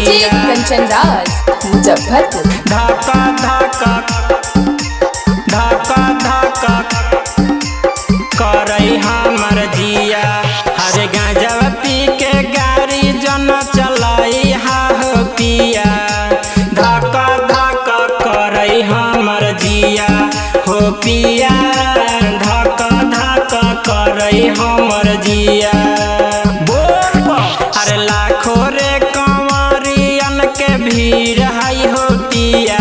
जिया। कंचन राज मुजफ्फरपुर। धका धका धका धका करई हमर जिया। हरे गांजब पी के गाड़ी जन चलाई हा हो पिया। धका धका करई हमर जिया हो पिया। धका धका करई हमर जिया। अरे लाखों रे कंवरियन के भीड़ है हो पिया।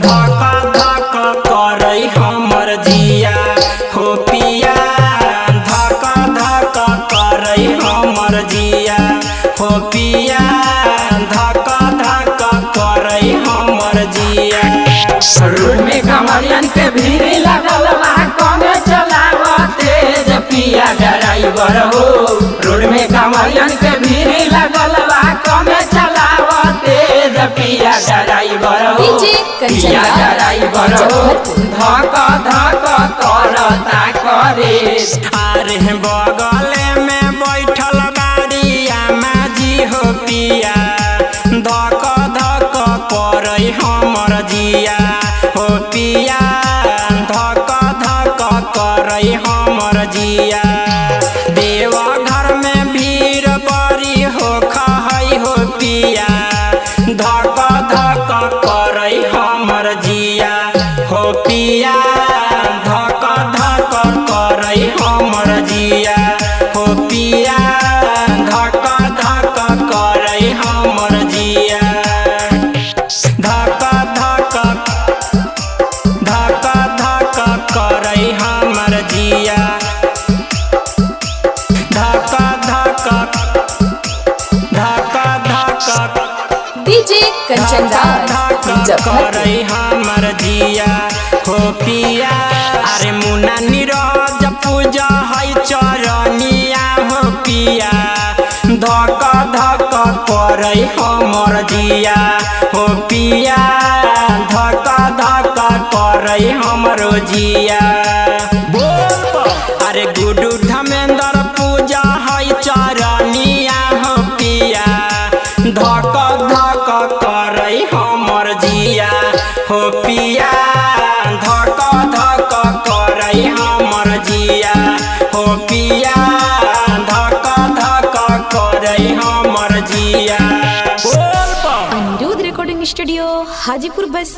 धका धका करई हमर जिया हो पिया। धका धका करई हमर जिया हो पिया। धका धका करई हमर जिया। रोड में कंवरियन के भीड़ लगल बा, कम चलावा तेज पिया ड्राइवर हो। रोड में कंवरियन के भीड़ लगल बा, कम चलावा तेज पिया ड्राइवर हो। पिया ड्राइवर हो धका धका करता करे। अरे बगल में बैठल गाड़िया माजी हो पिया। धका धका करई हमर जिया हो पिया। धका धका करई हमर जिया। देवा घर में भीड़ बड़ी हो खहई हो पिया। धका धका करई हमर जिया हो पिया। धका धका करई हमर जिया हो पिया। धका धका करई हमर जिया। धका धका धका धका करई हमर जिया। धका धका धका धका डीजे कंचन राज मुजफ्फरपुर। करई हमर जिया हो पिया। अरे मुन्ना नीरज पूजा है चरनिया हो पिया। धका धका करई हमर जिया हो पिया। धका धका करई हमरो जिया। अरे गुडू धमेंद्र पूजा है चरनिया हो पिया। धका धका करई हमर जिया हो पिया। धका धका करई हमर जिया हो पिया। धका धका करई हमर जिया। अनिरुद्ध रिकॉर्डिंग स्टूडियो हाजीपुर बस।